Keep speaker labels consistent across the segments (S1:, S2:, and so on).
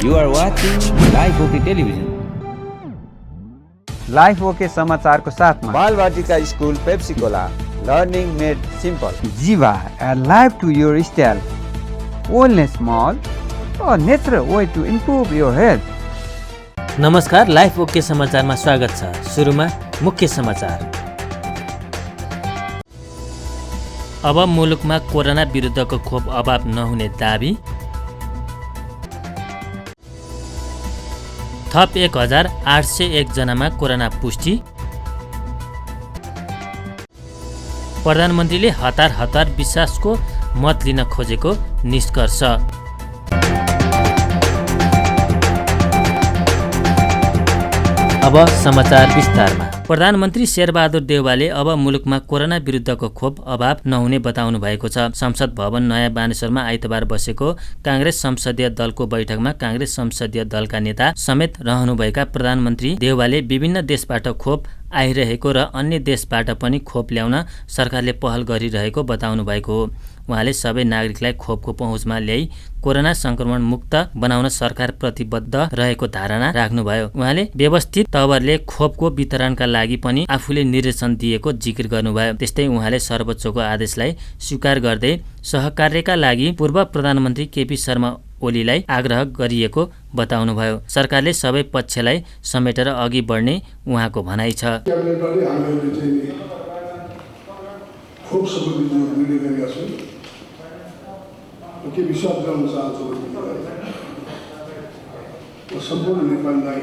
S1: You are watching Live OK Television.
S2: Life okay समाचारको साथमा
S3: बालवाटिका school Pepsicola learning made simple
S2: जीवा a life to your style wellness mall a natural way to improve your health.
S4: नमस्कार, life okay समाचारमा स्वागत छ। सुरुमा मुख्य समाचार। अब मुलुकमा कोरोना विरुद्धको खोप अभाव नहुने दाबी। थप 1801 जनामा कोरोना पुष्टि। प्रधानमन्त्रीले हतार विश्वासको मत लिन खोजेको निष्कर्ष। अब समाचार विस्तारमा। प्रधानमन्त्री शेरबहादुर देउवाले अब मुलुकमा कोरोना विरुद्धको खोप अभाव नहुने बताउनु भएको छ। संसद भवन नयाँ बानेश्वरमा आइतबार बसेको काङ्ग्रेस संसदीय दलको बैठकमा काङ्ग्रेस संसदीय दलका नेता समेत रहनुभएका प्रधानमन्त्री देउवाले विभिन्न देशबाट खोप आइरहेको र अन्य देशबाट पनि खोप ल्याउन सरकारले पहल गरिरहेको बताउनु भएको हो। उहाँले सबै नागरिकलाई खोपको पहुँचमा ल्याई कोरोना संक्रमण मुक्त बनाउन सरकार प्रतिबद्ध रहेको धारणा राख्नुभयो। उहाँले व्यवस्थित तवरले खोपको वितरणका लागि पनि आफूले निर्देशन दिएको जिकिर गर्नुभयो। त्यस्तै उहाँले सर्वोच्चको आदेशलाई स्वीकार गर्दै सहकार्यका लागि पूर्व प्रधानमन्त्री केपी शर्मा ओलीलाई आग्रह गरिएको बताउनुभयो। सरकारले सबै पक्षलाई समेटेर अघि बढ्ने उहाँको भनाइ छ।
S5: के विश्वास गर्न चाहन्छु सम्पूर्ण नेपालीलाई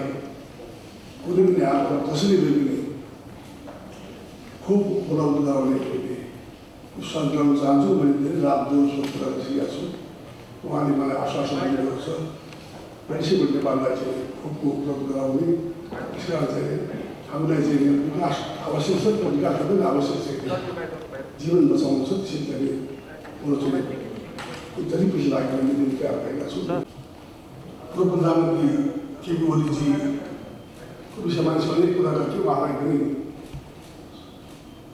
S5: कुनै पनि हालतमा कसरी भए पनि खोप उपलब्ध गराउने विश्वास गर्न चाहन्छु। मैले धेरै रात दिन सोचेर बसिरहेको छु। उहाँले मलाई आश्वासन दिनुभएको छ मान्छेको नेपाललाई चाहिँ खोपको उपलब्ध गराउने। त्यस कारण चाहिँ हामीलाई चाहिँ विकास आवश्यक छ, त्यो विकास पनि आवश्यक छ। जीवन बचाउनु छ, त्यसै गरी जति पछि लागेर दिन तयार भएका छु। पूर्व प्रधानमन्त्री केपी ओलीजीको विषयमा अनेक कुरा गर्थ्यो। उहाँलाई पनि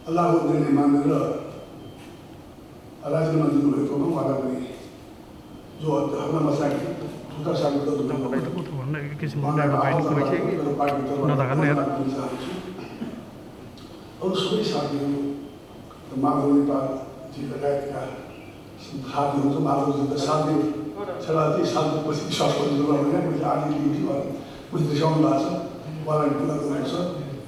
S5: अल्लाहको निर्णय मानेर राजीनामा दिनुभएकोमा उहाँलाई पनि जो हल्ला मचाएको ठुटा साबित अरू सबै साथीहरू माधव नेपालजी लगायतका साथीहरू चाहिँ माधवजीका साथी छेलाती साथीपछि विश्वास गर्नु भने मैले आधी रिसाउनु भएको छ। उहाँलाई कुरा गर्नु छ।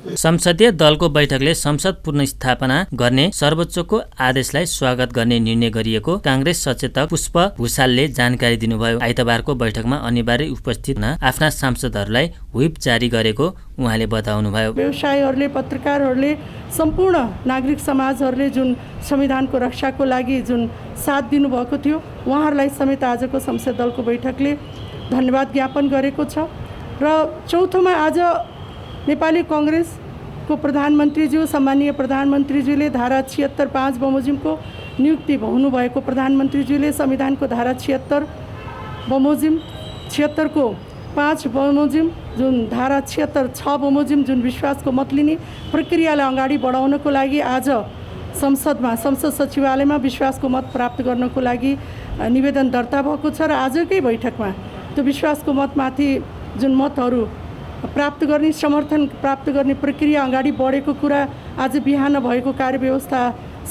S4: संसदीय दलको बैठकले संसद पुनर्स्थापना गर्ने सर्वोच्चको आदेशलाई स्वागत गर्ने निर्णय गरिएको काङ्ग्रेस सचेतक पुष्प भुषालले जानकारी दिनुभयो। आइतबारको बैठकमा अनिवार्य उपस्थित हुन आफ्ना सांसदहरूलाई व्हिप जारी गरेको उहाँले बताउनुभयो।
S6: व्यवसायीहरूले, पत्रकारहरूले, सम्पूर्ण नागरिक समाजहरूले जुन संविधानको रक्षाको लागि जुन साथ दिनुभएको थियो उहाँहरूलाई समेत आजको संसद दलको बैठकले धन्यवाद ज्ञापन गरेको छ। र चौथोमा आज नेपाली काङ्ग्रेसको प्रधानमन्त्रीज्यू सम्मानीय प्रधानमन्त्रीज्यूले धारा 76(5) बमोजिमको नियुक्ति हुनुभएको प्रधानमन्त्रीज्यूले संविधानको धारा 76 बमोजिम 76 को 5 बमोजिम जुन धारा 76(6) बमोजिम जुन विश्वासको मत लिने प्रक्रियालाई अगाडि बढाउनको लागि आज संसदमा संसद सचिवालयमा विश्वासको मत प्राप्त गर्नको लागि निवेदन दर्ता भएको छ। र आजकै बैठकमा त्यो विश्वासको मतमाथि जुन मतहरू प्राप्त गर्ने समर्थन प्राप्त गर्ने प्रक्रिया अगाडि बढेको कुरा आज बिहान भएको कार्यव्यवस्था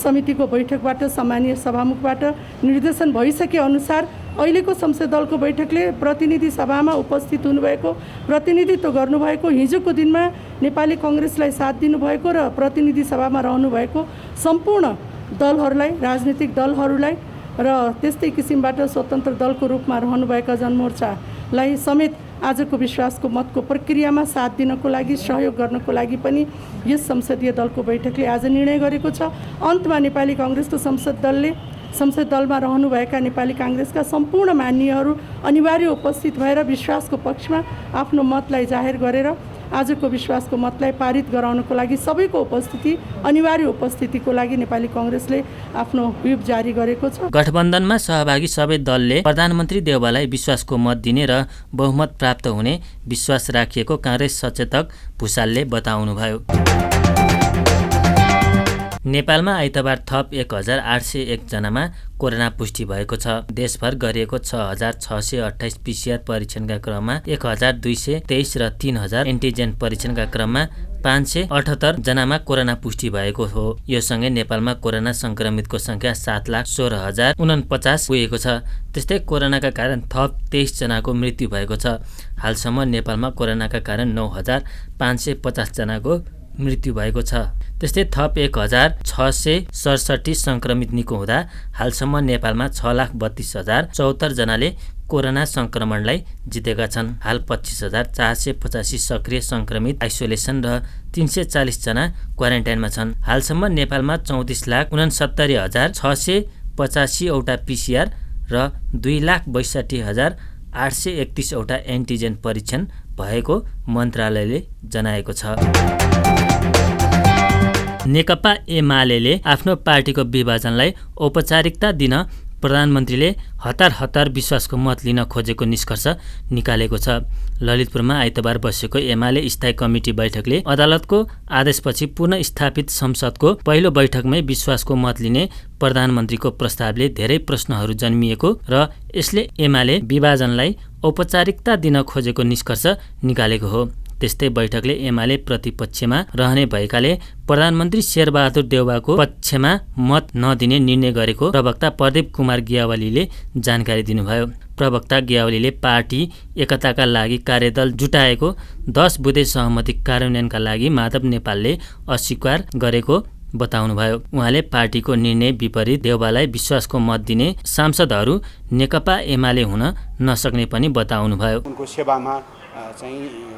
S6: समितिको बैठकबाट सम्मानीय सभामुखबाट निर्देशन भइसके अनुसार अहिलेको संसद दलको बैठकले प्रतिनिधि सभामा उपस्थित हुनुभएको, प्रतिनिधित्व गर्नुभएको, हिजोको दिनमा नेपाली काङ्ग्रेसलाई साथ दिनुभएको र प्रतिनिधि सभामा रहनुभएको सम्पूर्ण दलहरूलाई, राजनीतिक दलहरूलाई र त्यस्तै किसिमबाट स्वतन्त्र दलको रूपमा रहनुभएका जनमोर्चालाई समेत आजको विश्वासको मतको प्रक्रियामा साथ दिनको लागि, सहयोग गर्नको लागि पनि यस संसदीय दलको बैठकले आज निर्णय गरेको छ। अन्तमा नेपाली काङ्ग्रेसको संसद दलमा रहनुभएका नेपाली काङ्ग्रेसका सम्पूर्ण मान्यहरू अनिवार्य उपस्थित भएर विश्वासको पक्षमा आफ्नो मतलाई जाहेर गरेर आजको विश्वासको मतलाई पारित गराउनको लागि सबैको उपस्थिति, अनिवार्य उपस्थितिको लागि नेपाली काङ्ग्रेसले आफ्नो व्हिप जारी गरेको छ।
S4: गठबन्धनमा सहभागी सबै दलले प्रधानमन्त्री देउवालाई विश्वासको मत दिने र बहुमत प्राप्त हुने विश्वास राखिएको काङ्ग्रेस सचेतक भुषालले बताउनुभयो। नेपालमा आइतबार थप 1801 जनामा कोरोना पुष्टि भएको छ। देशभर गरिएको 6628 पीसीआर परीक्षणका क्रममा 1223 र 3000 एन्टिजेन परीक्षणका क्रममा 578 जनामा कोरोना पुष्टि भएको हो। यो सँगै नेपालमा कोरोना संक्रमितको संख्या 7,16,049 पुगेको छ। त्यस्तै कोरोनाका कारण थप 23 जनाको मृत्यु भएको छ। हालसम्म नेपालमा कोरोनाका कारण 9,550 जनाको मृत्यु भएको छ। त्यस्तै थप 1,667 संक्रमित निको हुँदा हालसम्म नेपालमा 6,32,074 जनाले कोरोना संक्रमणलाई जितेका छन्। हाल 25,485 सक्रिय संक्रमित आइसोलेसन र 340 जना क्वारेन्टाइनमा छन्। हालसम्म नेपालमा 34,69,685 वटा पीसीआर र 2,62,831 वटा एन्टिजेन परीक्षण भएको मन्त्रालयले जनाएको छ। नेकपा एमाले आफ्नो पार्टीको विभाजनलाई औपचारिकता दिन प्रधानमन्त्रीले हतार विश्वासको मत लिन खोजेको निष्कर्ष निकालेको छ। ललितपुरमा आइतबार बसेको एमाले स्थायी कमिटी बैठकले अदालतको आदेशपछि पुनः स्थापित संसदको पहिलो बैठकमै विश्वासको मत लिने प्रधानमन्त्रीको प्रस्तावले धेरै प्रश्नहरू जन्मिएको र यसले एमाले विभाजनलाई औपचारिकता दिन खोजेको निष्कर्ष निकालेको हो। त्यस्तै बैठकले एमाले प्रतिपक्षमा रहने भएकाले प्रधानमन्त्री शेरबहादुर देउवाको पक्षमा मत नदिने निर्णय गरेको प्रवक्ता प्रदीप कुमार गियावालीले जानकारी दिनुभयो। प्रवक्ता गियावालीले पार्टी एकताका लागि कार्यदल जुटाएको 10 बुँदे सहमति कार्यान्वयनका लागि माधव नेपालले अस्वीकार गरेको बताउनुभयो। उहाँले पार्टीको निर्णय विपरीत देउवालाई विश्वासको मत दिने सांसदहरू नेकपा एमाले हुन नसक्ने पनि बताउनुभयो।
S7: उनको सेवामा चाहिँ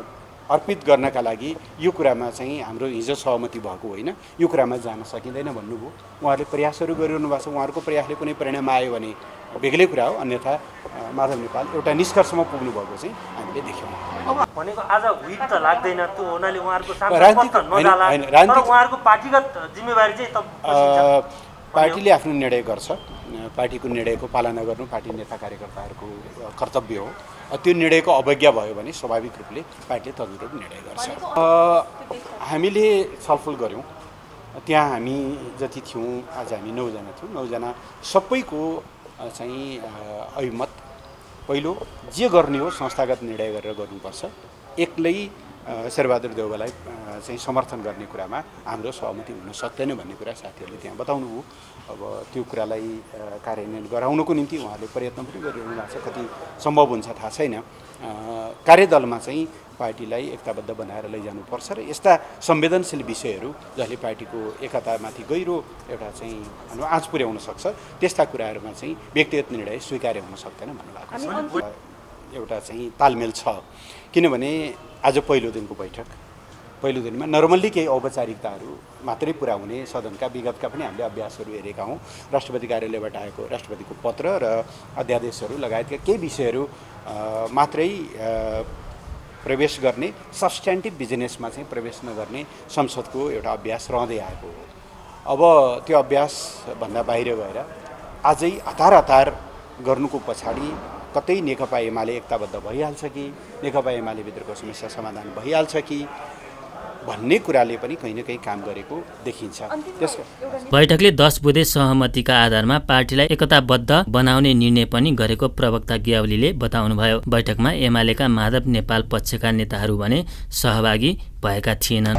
S7: अर्पित गर्नका लागि यो कुरामा चाहिँ हाम्रो हिजो सहमति भएको होइन, यो कुरामा जान सकिँदैन भन्नुभयो। उहाँहरूले प्रयासहरू गरिरहनु भएको छ। उहाँहरूको प्रयासले कुनै परिणाम आयो भने बेग्लै कुरा हो, अन्यथा माधव नेपाल एउटा निष्कर्षमा पुग्नु भएको चाहिँ हामीले देख्यौँ।
S8: भनेको आज हुइट त लाग्दैन त्यो हुनाले उहाँहरूको उहाँहरूको पार्टीगत जिम्मेवारी चाहिँ
S7: पार्टीले आफ्नो निर्णय गर्छ। पार्टीको निर्णयको पालना गर्नु पार्टी नेता कार्यकर्ताहरूको कर्तव्य हो। त्यो निर्णयको अवज्ञा भयो भने स्वाभाविक रूपले पार्टीले तदनुरूप निर्णय गर्छ। हामीले छलफल गऱ्यौँ। त्यहाँ हामी जति थियौँ, आज हामी 9 जना थियौँ। 9 जना सबैको चाहिँ अभिमत पहिलो जे गर्ने हो संस्थागत निर्णय गरेर गर्नुपर्छ। एक्लै शेरबहादुर देउवालाई चाहिँ समर्थन गर्ने कुरामा हाम्रो सहमति हुन सक्दैन भन्ने कुरा साथीहरूले त्यहाँ बताउनु हो। अब त्यो कुरालाई कार्यान्वयन गराउनको निम्ति उहाँहरूले प्रयत्न पनि गरिरहनु भएको छ। कति सम्भव हुन्छ थाहा छैन। कार्यदलमा चाहिँ पार्टीलाई एकताबद्ध बनाएर लैजानुपर्छ र यस्ता संवेदनशील विषयहरू जसले पार्टीको एकतामाथि गहिरो एउटा चाहिँ आँच पुर्याउन सक्छ, त्यस्ता कुराहरूमा चाहिँ व्यक्तिगत निर्णय स्वीकार्य हुन सक्दैन भन्नुभएको छ। एउटा चाहिँ तालमेल छ। किनभने आज पहिलो दिनको बैठक, पहिलो दिनमा नर्मल्ली केही औपचारिकताहरू मात्रै पुरा हुने सदनका विगतका पनि हामीले अभ्यासहरू हेरेका हौँ। राष्ट्रपति कार्यालयबाट आएको राष्ट्रपतिको पत्र र अध्यादेशहरू लगायतका केही विषयहरू मात्रै प्रवेश गर्ने, सब्स्ट्यान्टिभ बिजनेसमा चाहिँ प्रवेश नगर्ने संसदको एउटा अभ्यास रहँदै आएको हो। अब त्यो अभ्यासभन्दा बाहिर गएर आजै हतार गर्नुको पछाडि कतै नेकपा एमाले एकताबद्ध भइहाल्छ कि, नेकपा एमाले भित्रको समस्या समाधान भइहाल्छ कि भन्ने कुराले पनि कहीँ न कहीँ काम गरेको देखिन्छ।
S4: बैठकले 10 बुँदे सहमतिका आधारमा पार्टीलाई एकताबद्ध बनाउने निर्णय पनि गरेको प्रवक्ता गियावलीले बताउनुभयो। बैठकमा एमालेका माधव नेपाल पक्षका नेताहरू भने सहभागी भएका थिएनन्।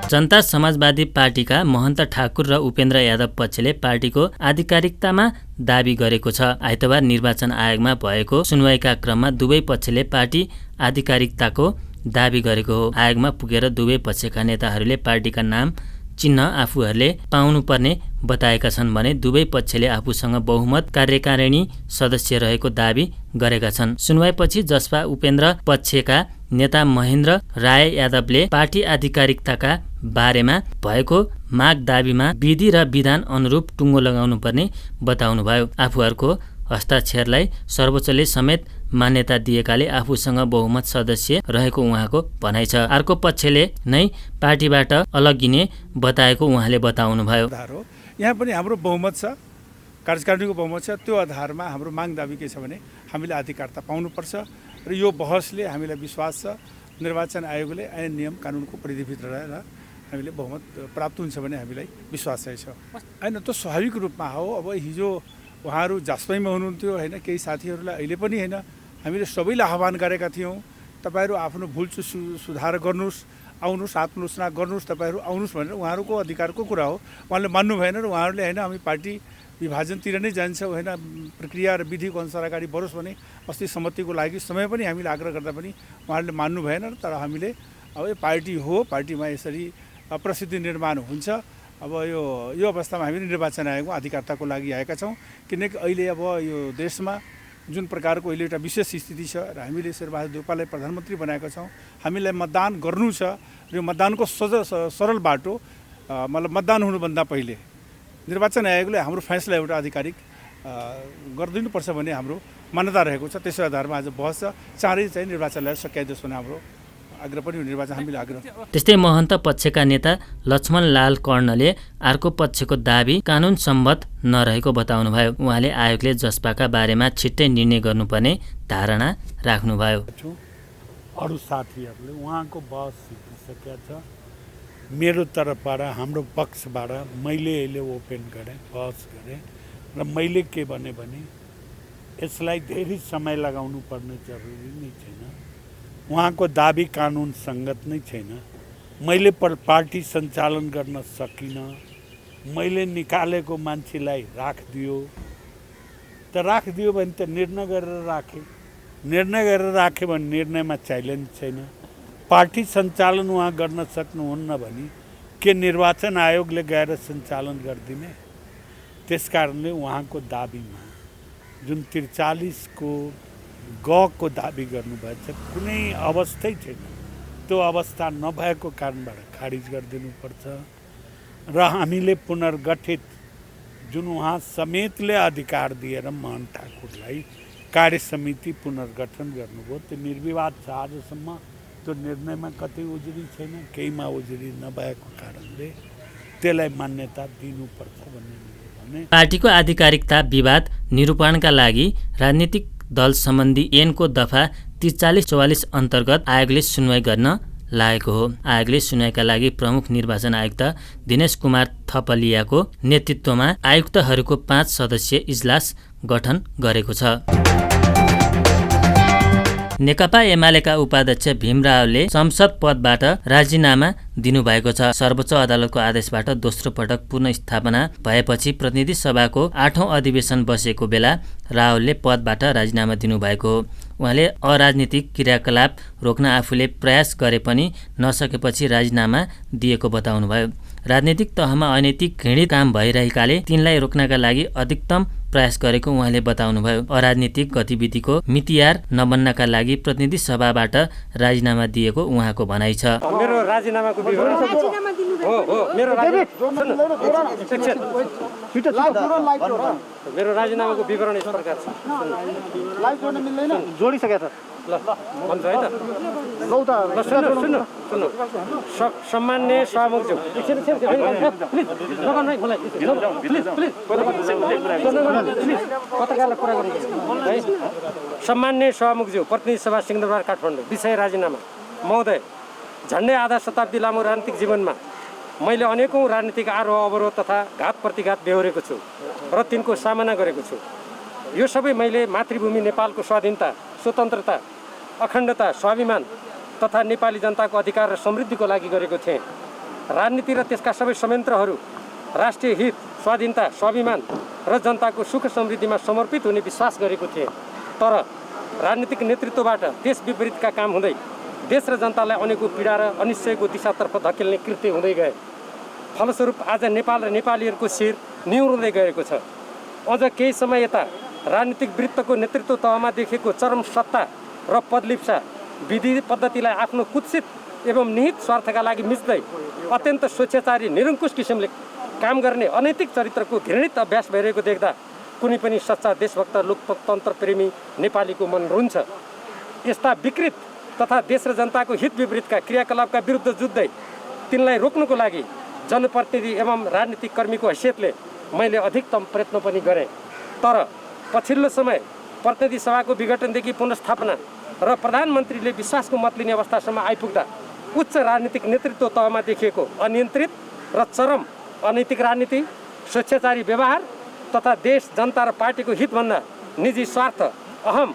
S4: जनता समाजवादी पार्टीका महन्त ठाकुर र उपेन्द्र यादव पक्षले पार्टीको आधिकारिकतामा दाबी गरेको छ। आइतबार निर्वाचन आयोगमा भएको सुनवाईका क्रममा दुवै पक्षले पार्टी आधिकारिकताको दाबी गरेको हो। आयोगमा पुगेर दुवै पक्षका नेताहरूले पार्टीका नाम चिन्ह आफूहरूले पाउनुपर्ने बताएका छन् भने दुवै पक्षले आफूसँग बहुमत कार्यकारिणी सदस्य रहेको दाबी गरेका छन्। सुनवाईपछि जसपा उपेन्द्र पक्षका नेता महेन्द्र राय यादवले पार्टी आधिकारिकताका बारेमा भएको माग दाबीमा विधि र विधान अनुरूप टुङ्गो लगाउनु पर्ने बताउनुभयो। आफूहरूको हस्ताक्षरलाई सर्वोच्चले समेत मान्यता दिएकाले आफूसँग बहुमत सदस्य रहेको उहाँको भनाइ छ। अर्को पक्षले नै पार्टीबाट अलगिने बताएको उहाँले बताउनुभयो।
S9: यहाँ पनि हाम्रो बहुमत छ, कार्यकारिणीको बहुमत छ। त्यो आधारमा हाम्रो माग दाबी के छ भने हामीले अधिकारता पाउनुपर्छ र यो बहसले हामीलाई विश्वास छ निर्वाचन आयोगले ऐन नियम कानुनको परिधिभित्र रहेर हामीले बहुमत प्राप्त हुन्छ भन्ने हामीलाई विश्वास चाहिँ छ। होइन त स्वाभाविक रूपमा हो। अब हिजो उहाँहरू जासपाईमा हुनुहुन्थ्यो होइन, केही साथीहरूलाई अहिले पनि होइन, हामीले सबैलाई आह्वान गरेका थियौँ, तपाईँहरू आफ्नो भुल सुधार गर्नुहोस्, आउनुहोस्, आत्मलोचना गर्नुहोस्, तपाईँहरू आउनुहोस् भनेर। उहाँहरूको अधिकारको कुरा हो, उहाँले मान्नु भएन र उहाँहरूले होइन हामी पार्टी विभाजनतिर नै जान्छौँ होइन, प्रक्रिया र विधिको अनुसार अगाडि बढोस् भने अस्ति सम्मतिको लागि समय पनि हामीले आग्रह गर्दा पनि उहाँहरूले मान्नु भएन। तर हामीले अब यो पार्टी हो, पार्टीमा यसरी प्रसिद्धि निर्माण हुन्छ। अब यो अवस्थामा हामीले निर्वाचन आयोगमा अधिकारताको लागि आएका छौँ, किनकि अहिले अब यो देशमा जुन प्रकारको अहिले एउटा विशेष स्थिति छ र हामीले शेरबहादुर देउपालाई प्रधानमन्त्री बनाएका छौँ। हामीलाई मतदान गर्नु छ र यो मतदानको सरल बाटो मतलब मतदान हुनुभन्दा पहिले निर्वाचन आयोगले हाम्रो फैसला एउटा आधिकारिक गरिदिनुपर्छ भन्ने हाम्रो मान्यता रहेको छ। त्यसै आधारमा आज बहस छ। चाँडै चाहिँ निर्वाचनलाई सकाइदियोस् भन्ने हाम्रो आग्रह पनि निर्वाचन हामीले आग्रह।
S4: त्यस्तै महन्त पक्षका नेता लक्ष्मण लाल कर्णले अर्को पक्षको दाबी कानुन सम्मत नरहेको बताउनुभयो। उहाँले आयोगले जसपाका बारेमा छिट्टै निर्णय गर्नुपर्ने धारणा राख्नुभयो।
S10: अरू साथीहरूले उहाँको बहस जितिसकेका छ। मेरो तर्फबाट हाम्रो पक्षबाट मैले अहिले ओपन गरेँ, बहस गरेँ र मैले के भने यसलाई धेरै समय लगाउनु पर्ने जरुरी नै छैन। उहाँको दाबी कानुन सङ्गत नै छैन। मैले पार्टी सञ्चालन गर्न सकिनँ, मैले निकालेको मान्छेलाई राखिदियो भने त निर्णय गरेर राखेँ भने निर्णयमा च्यालेन्ज छैन। पार्टी सञ्चालन उहाँ गर्न सक्नुहुन्न भने के निर्वाचन आयोगले गएर सञ्चालन गरिदिने? त्यसकारणले उहाँको दाबीमा जुन 43 को गको दाबी गर्नुभएछ कुनै अवस्थै छैन। त्यो अवस्था नभएको कारणबाट खारिज गरिदिनुपर्छ र हामीले पुनर्गठित जुन उहाँ समेतले अधिकार दिएर महन ठाकुरलाई कार्य समिति पुनर्गठन गर्नुभयो, त्यो निर्विवाद छ। आजसम्म त्यो निर्णयमा कतै उजुरी छैन, केहीमा उजुरी नभएको कारणले त्यसलाई मान्यता दिनुपर्छ भन्ने।
S4: पार्टीको आधिकारिकता विवाद निरूपणका लागि राजनीतिक दल सम्बन्धी ऐनको दफा 43-44 अन्तर्गत आयोगले सुनवाई गर्न लागेको हो। आयोगले सुनवाईका लागि प्रमुख निर्वाचन आयुक्त दिनेश कुमार थपलियाको नेतृत्वमा आयुक्तहरूको 5 सदस्यीय इजलास गठन गरेको छ। नेकपा एमालेका उपाध्यक्ष भीम रावले संसद पदबाट राजीनामा दिनुभएको छ। सर्वोच्च अदालतको आदेशबाट दोस्रो पटक पुनर्स्थापना भएपछि प्रतिनिधि सभाको 8औं अधिवेशन बसेको बेला रावलले पदबाट राजीनामा दिनुभएको हो। उहाँले अराजनीतिक क्रियाकलाप रोक्न आफूले प्रयास गरे पनि नसकेपछि राजीनामा दिएको बताउनुभयो। राजनीतिक तहमा अनैतिक घृणित काम भइरहेकाले तिनलाई रोक्नका लागि अधिकतम प्रयास गरेको उहाँले बताउनुभयो। अराजनीतिक गतिविधिको मितियार नबन्नका लागि प्रतिनिधि सभाबाट राजीनामा दिएको उहाँको भनाइ छ।
S8: मेरो राजीनामाको विवरण यस प्रकार छ। जोडिसकेको छ ल भन्छ है त। सुन्नु सम्मान्य सभामुखज्यू, पत्रकारलाई कुरा गर्नु है। सम्मान्य सभामुखज्यू, प्रतिनिधि सभा सिंहदरबार काठमाडौँ, विषय राजीनामा। महोदय, झन्डै आधा शताब्दी लामो राजनीतिक जीवनमा मैले अनेकौँ राजनीतिक आरोह अवरोध तथा घात प्रतिघात बेहोरेको छु र तिनको सामना गरेको छु। यो सबै मैले मातृभूमि नेपालको स्वाधीनता, स्वतन्त्रता, अखण्डता, स्वाभिमान तथा नेपाली जनताको अधिकार र समृद्धिको लागि गरेको थिएँ। राजनीति र त्यसका सबै संयन्त्रहरू राष्ट्रिय हित, स्वाधीनता, स्वाभिमान र जनताको सुख समृद्धिमा समर्पित हुने विश्वास गरेको थिएँ। तर राजनीतिक नेतृत्वबाट देश विपरीतका काम हुँदै देश र जनतालाई अनेकौँ पीडा र अनिश्चयको दिशातर्फ धकेल्ने कृत्य हुँदै गए। फलस्वरूप आज नेपाल र नेपालीहरूको शिर निहुर्दै गएको छ। अझ केही समय यता राजनीतिक वृत्तको नेतृत्व तहमा देखेको चरम सत्ता र पदलिप्सा विधि पद्धतिलाई आफ्नो कुत्सित एवं निहित स्वार्थका लागि मिच्दै अत्यन्त स्वेच्छाचारी निरङ्कुश किसिमले काम गर्ने अनैतिक चरित्रको घृणित अभ्यास भइरहेको देख्दा कुनै पनि सच्चा देशभक्त लोकतन्त्र प्रेमी नेपालीको मन रुन्छ। यस्ता विकृत तथा देश र जनताको हित विपरीतका क्रियाकलापका विरुद्ध जुझ्दै तिनलाई रोक्नुको लागि जनप्रतिनिधि एवं राजनीतिक कर्मीको हैसियतले मैले अधिकतम प्रयत्न पनि गरेँ। तर पछिल्लो समय प्रतिनिधि सभाको विघटनदेखि पुनर्स्थापना र प्रधानमन्त्रीले विश्वासको मत लिने अवस्थासम्म आइपुग्दा उच्च राजनीतिक नेतृत्व तहमा देखिएको अनियन्त्रित र चरम अनैतिक राजनीति, स्वेच्छाचारी व्यवहार तथा देश, जनता र पार्टीको हितभन्दा निजी स्वार्थ, अहम,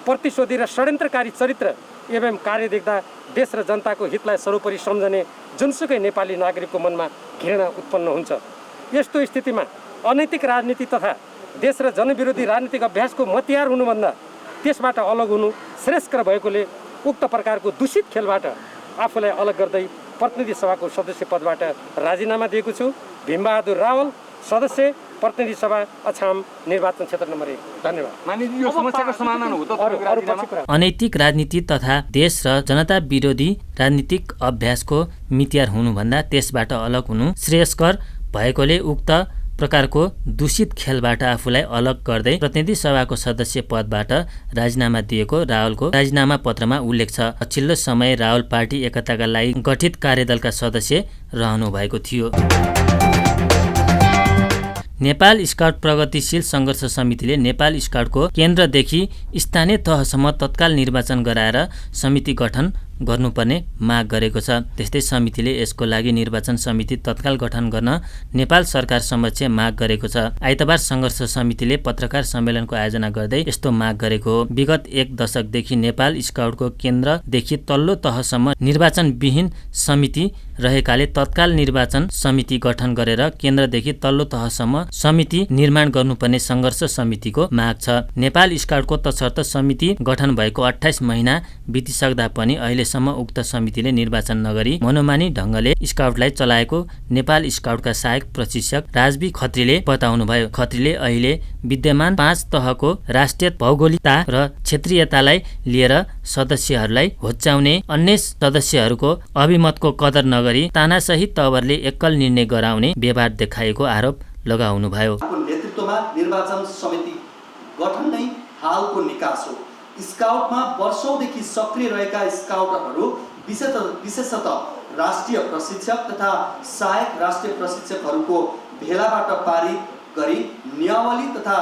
S8: प्रतिशोधी र षड्यन्त्रकारी चरित्र एवं कार्य देख्दा देश र जनताको हितलाई सर्वोपरि सम्झने जुनसुकै नेपाली नागरिकको मनमा घृणा उत्पन्न हुन्छ। यस्तो स्थितिमा अनैतिक राजनीति तथा देश र जनविरोधी राजनीतिक अभ्यासको मतियार हुनुभन्दा त्यसबाट अलग हुनु श्रेयस्कर भएकोले उक्त प्रकारको दूषित खेलबाट आफूलाई अलग गर्दै प्रतिनिधि सभाको सदस्य पदबाट राजीनामा दिएको छु। भीमबहादुर रावल, सदस्य, प्रतिनिधि सभा, अछाम, निर्वाचन क्षेत्र नम्बर 1। धन्यवाद।
S4: अनैतिक राजनीति तथा देश र जनता विरोधी राजनीतिक अभ्यासको मितियार हुनुभन्दा त्यसबाट अलग हुनु श्रेयस्कर भएकोले उक्त प्रकारको दूषित खेलबाट आफूलाई अलग गर्दै प्रतिनिधि सभाको सदस्य पदबाट राजीनामा दिएको रावलको राजीनामा पत्रमा उल्लेख छ। पछिल्लो समय रावल पार्टी एकताका लागि गठित कार्यदलका सदस्य रहनु भएको थियो। नेपाल स्काउट प्रगतिशील सङ्घर्ष समितिले नेपाल स्काउटको केन्द्रदेखि स्थानीय तहसम्म तत्काल निर्वाचन गराएर समिति गठन गर्नुपर्ने माग गरेको छ। त्यस्तै समितिले यसको लागि निर्वाचन समिति तत्काल गठन गर्न नेपाल सरकार समक्ष माग गरेको छ। आइतबार सङ्घर्ष समितिले पत्रकार सम्मेलनको आयोजना गर्दै यस्तो माग गरेको हो। विगत 1 दशकदेखि नेपाल स्काउटको केन्द्रदेखि तल्लो तहसम्म निर्वाचनविहीन समिति रहेकाले तत्काल निर्वाचन समिति गठन गरेर केन्द्रदेखि तल्लो तहसम्म समिति निर्माण गर्नुपर्ने सङ्घर्ष समितिको माग छ। नेपाल स्काउटको तसर्थ समिति गठन भएको 28 महिना बितिसक्दा पनि अहिलेसम्म उक्त समितिले निर्वाचन नगरी मनोमानी ढङ्गले स्काउटलाई चलाएको नेपाल स्काउटका सहायक प्रशिक्षक राजबी खत्रीले बताउनुभयो। खत्रीले अहिले विद्यमान 5 तहको राष्ट्रिय भौगोलिकता र क्षेत्रीयतालाई लिएर सदस्यहरूलाई होच्याउने, अन्य सदस्यहरूको अभिमतको कदर नगरी तानासही तवरले एकल निर्णय गराउने व्यवहार देखाएको आरोप लगाउनुभयो।
S11: नेतृत्वमा निर्वाचन समिति गठन नै हालको निकास हो। स्काउटमा वर्षौंदेखि सक्रिय रहेका स्काउटरहरू विशेषतः राष्ट्रिय प्रशिक्षक तथा सहायक राष्ट्रिय प्रशिक्षकहरूको भेलाबाट पारित गरी नियमावली तथा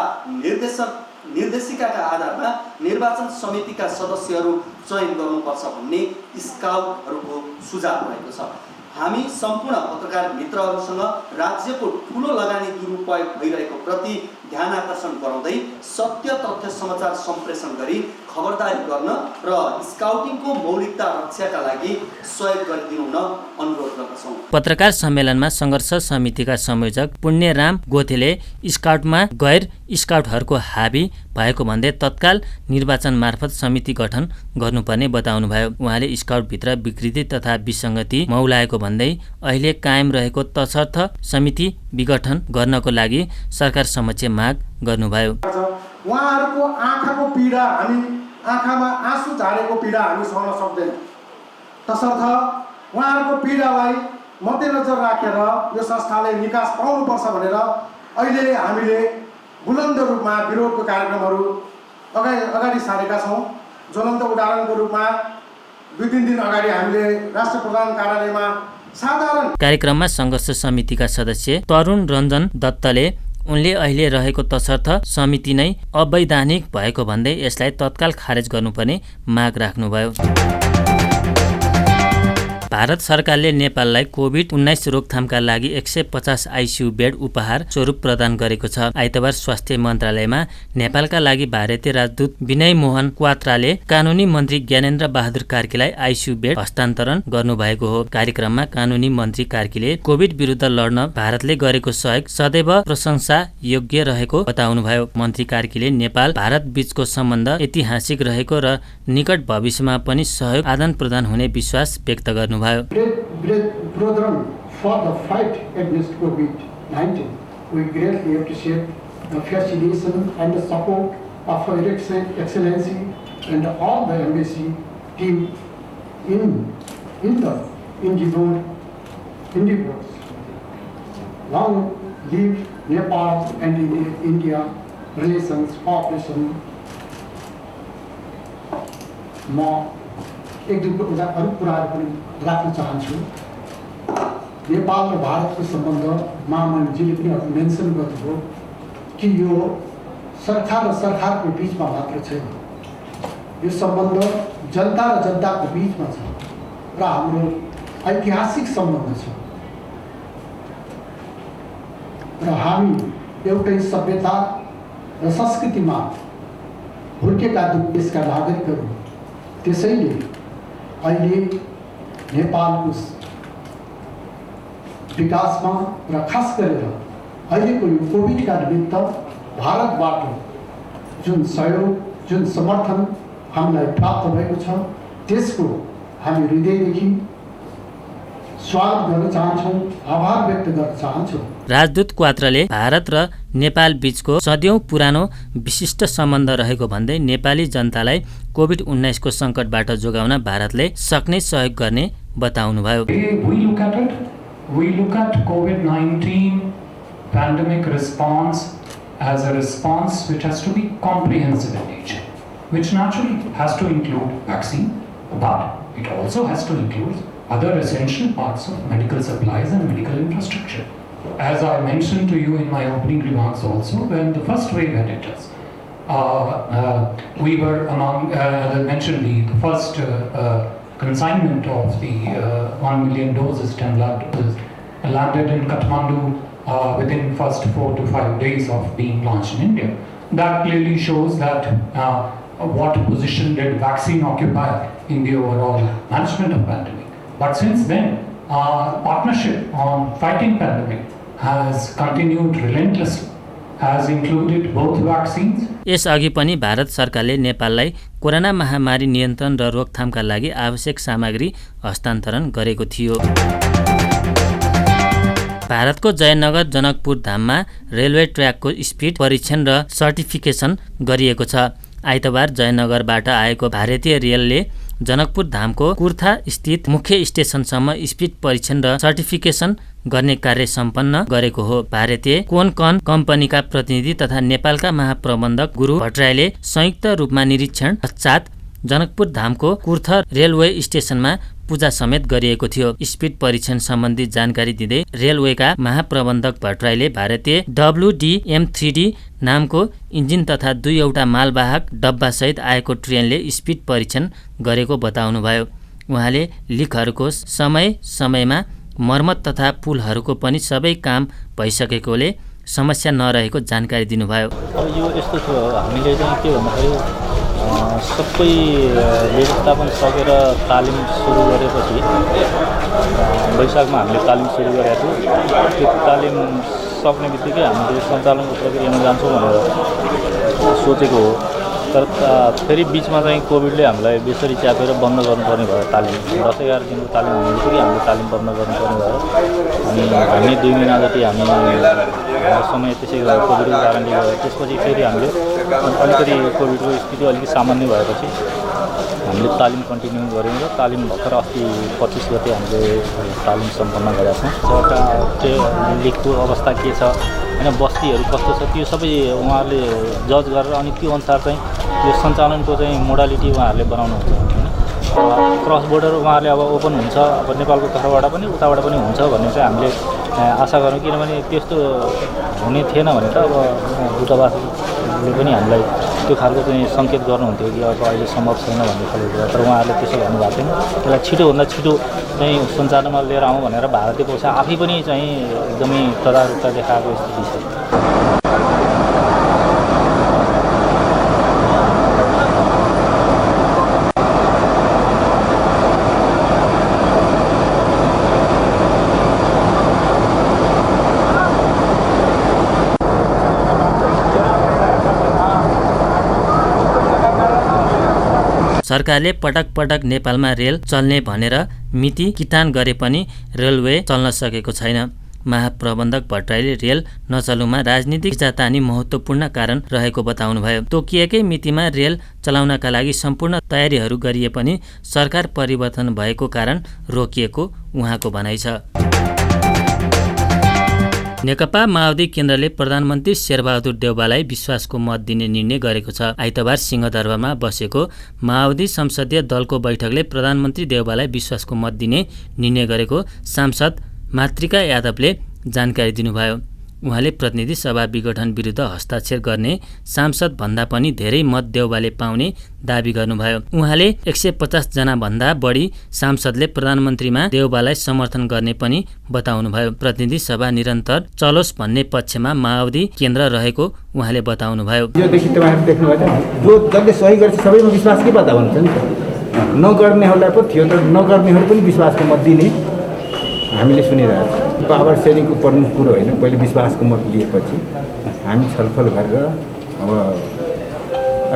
S11: निर्देशिकाका आधारमा निर्वाचन समितिका सदस्यहरू चयन गर्नुपर्छ भन्ने स्काउटहरूको सुझाव रहेको छ। हामी सम्पूर्ण पत्रकार मित्रहरूसँग राज्यको ठूलो लगानी दुरुपयोग भइरहेको प्रति ध्यान आकर्षण गराउँदै सत्य तथ्य समाचार सम्प्रेषण गरी खबरदारी गर्न र स्काउटिङको मौलिकता रक्षाका लागि सहयोग गरिदिनु हुन अनुरोध गर्दछौँ।
S4: पत्रकार सम्मेलनमा सङ्घर्ष समितिका संयोजक पुण्यराम गोथेले स्काउटमा गैर स्काउटहरूको हाबी भएको भन्दै तत्काल निर्वाचन मार्फत समिति गठन गर्नुपर्ने बताउनुभयो। उहाँले स्काउटभित्र विकृति तथा विसङ्गति मौलाएको भन्दै अहिले कायम रहेको तसर्थ समिति विघटन गर्नको लागि सरकार समक्ष माग गर्नुभयो।
S5: उहाँहरूको आँखाको पीडा, हामी आँखामा आँसु झारेको पीडा हामी सहन सक्दैनौँ। तसर्थ उहाँहरूको पीडालाई मध्यनजर राखेर यो संस्थाले निकास पाउनुपर्छ भनेर अहिले हामीले बुलन्द रूपमा विरोधको कार्यक्रमहरू अगाडि सारेका छौँ। ज्वलन्त उदाहरणको रूपमा 2-3 दिन अगाडि हामीले राष्ट्रप्रधान कार्यालयमा साधारण
S4: कार्यक्रममा सङ्घर्ष समितिका सदस्य तरुण रञ्जन दत्तले उनले अहिले रहेको तसर्थ समिति नै अवैधानिक भएको भन्दै यसलाई तत्काल खारेज गर्नुपर्ने माग राख्नुभयो। भारत सरकारले नेपाललाई कोभिड-19 रोकथामका लागि 150 आइसियु बेड उपहार स्वरूप प्रदान गरेको छ। आइतबार स्वास्थ्य मन्त्रालयमा नेपालका लागि भारतीय राजदूत विनय मोहन क्वात्राले कानुनी मन्त्री ज्ञानेन्द्र बहादुर कार्कीलाई आइसियु बेड हस्तान्तरण गर्नुभएको हो। कार्यक्रममा कानुनी मन्त्री कार्कीले कोभिड विरुद्ध लड्न भारतले गरेको सहयोग सदैव प्रशंसा योग्य रहेको बताउनुभयो। मन्त्री कार्कीले नेपाल भारत बीचको सम्बन्ध ऐतिहासिक रहेको र निकट भविष्यमा पनि सहयोग आदान प्रदान हुने विश्वास व्यक्त गर्नुभयो।
S5: Brethren, for the fight against COVID-19, we greatly appreciate the facilitation and the support of Her Excellency and all the embassy team in the endeavors. Long live Nepal and India relations cooperation. एक दुई अरू कुराहरू पनि राख्न चाहन्छु। नेपाल र भारतको सम्बन्धमा महामन्त्रीजीले पनि मेन्सन गर्नुभयो कि यो सरकार र सरकारको बिचमा मात्र छैन, यो सम्बन्ध जनता र जनताको बिचमा छ। र हाम्रो ऐतिहासिक सम्बन्ध छ र हामी एउटै सभ्यता र संस्कृतिमा हुर्केका देशका नागरिकहरू। त्यसैले अहिले नेपालको विकासमा र खास गरेर अहिलेको यो कोभिडका निमित्त भारतबाट जुन सहयोग जुन समर्थन हामीलाई प्राप्त भएको छ त्यसको हामी हृदयदेखि स्वागत गर्न चाहन्छौँ, आभार व्यक्त गर्न चाहन्छौँ।
S4: राजदूत क्वात्राले भारत र नेपाल बीचको सदियौं पुरानो विशिष्ट सम्बन्ध रहेको भन्दै नेपाली जनतालाई कोभिड-19 को सङ्कटबाट जोगाउन भारतले सक्ने सहयोग गर्ने बताउनुभयो।
S12: We look at COVID-19 pandemic response as a response which has to be comprehensive in nature, which naturally has to include vaccine, but it also has to include other essential parts of medical supplies and medical infrastructure. As I mentioned to you in my opening remarks also, when the first wave had hit us, we were among, as I mentioned, the first consignment of the 1 million doses, 10 lakh doses, landed in Kathmandu within first 4 to 5 days of being launched in India. That clearly shows that what position did vaccine occupy in the overall management of pandemic. But since then, our partnership on fighting pandemic has continued relentlessly, has included both vaccines.
S4: यसअघि पनि भारत सरकारले नेपाललाई corona महामारी नियन्त्रण र रोकथामका लागि आवश्यक सामग्री हस्तान्तरण गरेको थियो। भारतको जयनगर जनकपुर धाममा रेलवे ट्र्याकको स्पिड परीक्षण र सर्टिफिकेसन गरिएको छ। आइतबार जयनगरबाट आएको भारतीय रेलले जनकपुर धामको कुर्था स्थित मुख्य स्टेसनसम्म स्पिड परीक्षण र सर्टिफिकेसन गर्ने कार्य सम्पन्न गरेको हो। भारतीय कोनकन कम्पनीका प्रतिनिधि तथा नेपालका महाप्रबन्धक गुरु भट्टराईले संयुक्त रूपमा निरीक्षण पश्चात जनकपुर धामको कुर्था रेलवे स्टेसनमा पूजा समेत गरिएको थियो। स्पिड परीक्षण सम्बन्धी जानकारी दिँदै रेलवेका महाप्रबन्धक भट्टराईले भारतीय WD-M3D नामको इन्जिन तथा 2 मालवाहक डब्बासहित आएको ट्रेनले स्पिड परीक्षण गरेको बताउनुभयो। उहाँले लिकहरूको समय समयमा मर्मत तथा पुलहरूको पनि सबै काम भइसकेकोले समस्या नरहेको जानकारी दिनुभयो।
S13: यो यस्तो थियो, हामीले चाहिँ के भन्दाखेरि सबै व्यवस्थापन सकेर तालिम सुरु गरेपछि वैशाखमा हामीले तालिम सुरु गरेको थियौँ। त्यो तालिम सक्ने बित्तिकै हामीले सञ्चालनको प्रक्रियामा जान्छौँ भनेर सोचेको हो। तर फेरि बिचमा चाहिँ कोभिडले हामीलाई बेसरी च्यापेर बन्द गर्नुपर्ने भयो। तालिम 10-11 दिनको तालिम हुने बित्तिकै हामीले तालिम बन्द गर्नुपर्ने भयो। अनि हामी 2 महिना जति हामी समय त्यसै कोभिडको कारणले भयो। त्यसपछि फेरि हामीले अलिकति कोभिडको स्थिति अलिकति सामान्य भएपछि हामीले तालिम कन्टिन्यू गऱ्यौँ र तालिम भर्खर अस्ति 25 गते हामीले तालिम सम्पन्न गरेका छौँ। त्यो लिकको अवस्था के छ होइन, बस्तीहरू कस्तो छ, त्यो सबै उहाँहरूले जज गरेर अनि त्यो अनुसार चाहिँ यो सञ्चालनको चाहिँ मोडालिटी उहाँहरूले बनाउनुहुन्छ होइन। क्रस बोर्डर उहाँहरूले अब ओपन हुन्छ, अब नेपालको तर्फबाट पनि उताबाट पनि हुन्छ भन्ने चाहिँ हामीले आशा गरौँ। किनभने त्यस्तो हुने थिएन भने त अब दूतावासले पनि हामीलाई त्यो खालको चाहिँ सङ्केत गर्नुहुन्थ्यो कि अब अहिले सम्भव छैन भन्ने खालको कुरा। तर उहाँहरूले त्यसो भन्नुभएको थिएन। त्यसलाई छिटोभन्दा छिटो चाहिँ सञ्चालनमा लिएर आउँ भनेर भारतीय पक्ष आफै पनि चाहिँ एकदमै तदारुकता देखाएको स्थिति छ।
S4: सरकारले पटक पटक नेपालमा रेल चल्ने भनेर मिति किटान गरे पनि रेलवे चल्न सकेको छैन। महाप्रबन्धक भट्टराईले रेल नचलुमा राजनीतिक खिचातानी महत्त्वपूर्ण कारण रहेको बताउनुभयो। तोकिएकै मितिमा रेल चलाउनका लागि सम्पूर्ण तयारीहरू गरिए पनि सरकार परिवर्तन भएको कारण रोकिएको उहाँको भनाइ छ। नेकपा माओवादी केन्द्रले प्रधानमन्त्री शेरबहादुर देउवालाई विश्वासको मत दिने निर्णय गरेको छ। आइतबार सिंहदरबारमा बसेको माओवादी संसदीय दलको बैठकले प्रधानमन्त्री देउवालाई विश्वासको मत दिने निर्णय गरेको सांसद मातृका यादवले जानकारी दिनुभयो। उहाँले प्रतिनिधि सभा विघटन विरुद्ध हस्ताक्षर गर्ने सांसद भन्दा पनि धेरै मत देउबाले पाउने दावी गर्नुभयो। उहाँले 150 जना भन्दा बढी सांसदले प्रधानमन्त्रीमा देउबालाई समर्थन गर्ने पनि बताउनुभयो। प्रतिनिधि सभा निरन्तर चलोस् भन्ने पक्षमा माओवादी केन्द्र रहेको उहाँले बताउनुभयो।
S14: योदेखि तपाईहरु देख्नुभयो जो जसले सही गर्छ सबैमा विश्वास के पत्ता भन्छ नि त। नगर्नेहरूलाई पो थियो तर नगर्नेहरू पनि विश्वासको मत दिने हामीले सुनिरहेको छौँ। पावर सेयरिङको प्रमुख कुरो होइन, पहिले विश्वासको मत लिएपछि हामी छलफल गरेर अब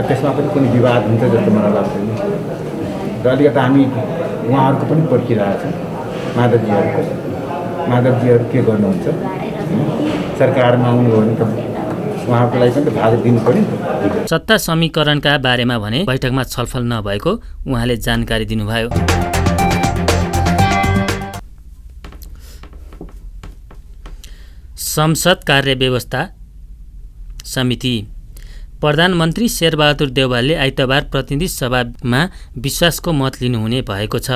S14: त्यसमा पनि कुनै विवाद हुन्छ जस्तो मलाई लाग्दैन र अलिकति हामी उहाँहरूको पनि पर्खिरहेको छौँ। माधवजीहरू के गर्नुहुन्छ, सरकारमा आउनुभयो भने त उहाँको लागि पनि त भाग दिनु पर्यो नि त।
S4: सत्ता समीकरणका बारेमा भने बैठकमा छलफल नभएको उहाँले जानकारी दिनुभयो। संसद कार्यव्यवस्था समिति। प्रधानमन्त्री शेरबहादुर देउवाले आइतबार प्रतिनिधि सभामा विश्वासको मत लिनुहुने भएको छ।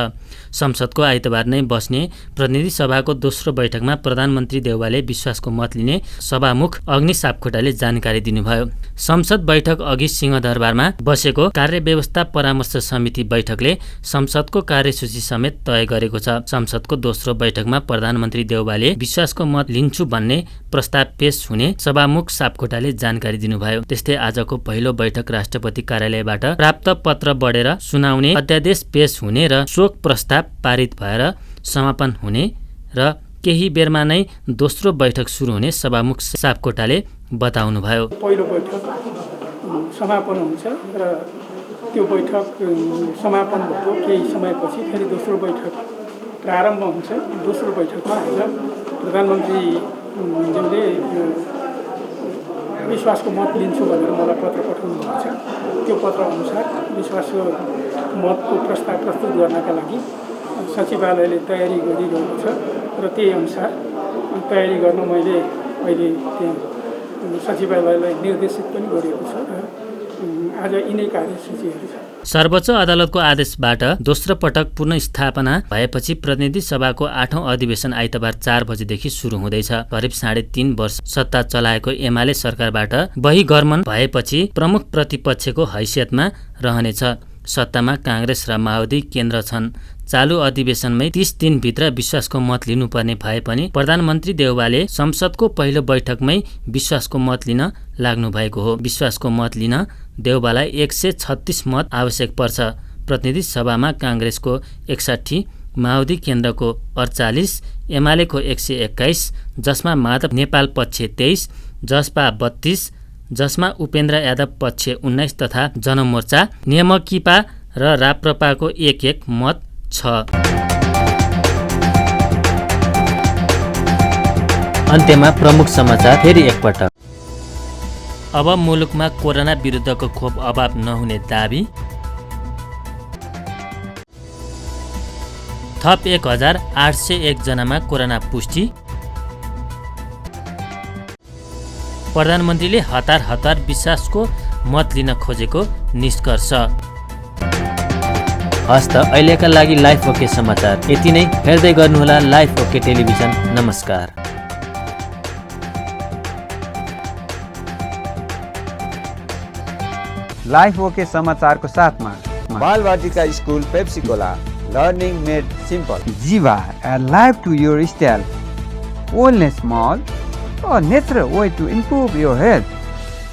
S4: संसदको आइतबार नै बस्ने प्रतिनिधि सभाको दोस्रो बैठकमा प्रधानमन्त्री देउवाले विश्वासको मत लिने सभामुख अग्नि सापकोटाले जानकारी दिनुभयो। संसद बैठक अघि सिंहदरबारमा बसेको कार्यव्यवस्था परामर्श समिति बैठकले संसदको कार्यसूची समेत तय गरेको छ। संसदको दोस्रो बैठकमा प्रधानमन्त्री देउवाले विश्वासको मत लिन्छु भन्ने प्रस्ताव पेश हुने सभामुख सापकोटाले जानकारी दिनुभयो। त्यस्तै आजको पहिलो बैठक राष्ट्रपति कार्यालयबाट प्राप्त पत्र बढेर सुनाउने, अध्यादेश पेश हुने र शोक प्रस्ताव पारित भएर समापन हुने र केही बेरमा नै दोस्रो बैठक सुरु हुने सभामुख सापकोटाले बताउनुभयो।
S15: पहिलो बैठक समापन हुन्छ र त्यो बैठक समापन भएको केही समयपछि फेरि दोस्रो बैठक प्रारम्भ हुन्छ। दोस्रो बैठकमा आज प्रधानमन्त्रीज्यूले विश्वासको मत लिन्छु भनेर मलाई पत्र पठाउनु भएको छ। त्यो पत्र अनुसार विश्वासको मतको प्रस्ताव प्रस्तुत गर्नका लागि सचिवालयले तयारी गरिरहेको छ र त्यही अनुसार तयारी गर्न मैले अहिले त्यहाँ सचिवालयलाई निर्देशित पनि गरिएको छ र आज यिनै कार्यसूचीहरू छ।
S4: सर्वोच्च अदालतको आदेशबाट दोस्रो पटक पुनर्स्थापना भएपछि प्रतिनिधि सभाको 8औं अधिवेशन आइतबार 4 बजेदेखि सुरु हुँदैछ। करिब 3.5 वर्ष सत्ता चलाएको एमाले सरकारबाट बहिगमन भएपछि प्रमुख प्रतिपक्षको हैसियतमा रहनेछ। सत्तामा काङ्ग्रेस र माओवादी केन्द्र छन्। चालु अधिवेशनमै 30 दिनभित्र विश्वासको मत लिनुपर्ने भए पनि प्रधानमन्त्री देउवाले संसदको पहिलो बैठकमै विश्वासको मत लिन लाग्नु भएको हो। विश्वासको मत लिन देउवालाई 136 मत आवश्यक पर्छ। प्रतिनिधि सभामा काङ्ग्रेसको 61, माओवादी केन्द्रको 48, एमालेको 121, जसमा माधव नेपाल पक्ष 23, जसपा 32, जसमा उपेन्द्र यादव पक्ष 19 तथा जनमोर्चा, नेमकिपा र राप्रपाको 1-1 मत छ। अन्त्यमा प्रमुख समाचार फेरि एकपटक। अब मुलुकमा कोरोना विरुद्धको खोप अभाव नहुने दाबी। थप 1801 जनामा कोरोना पुष्टि। प्रधानमन्त्रीले हतार विश्वासको मत लिन खोजेको निष्कर्ष। हस्त अहिलेका लागि लाइफ ओके समाचार यति नै। हेर्दै गर्नुहोला लाइफ ओके टेलिभिजन। नमस्कार।
S2: लाइफ ओके समाचारको साथमा
S3: बालवाटिका school Pepsicola, learning made simple.
S2: जीवा, a life to your style. Wellness Mall, a natural way to improve your health.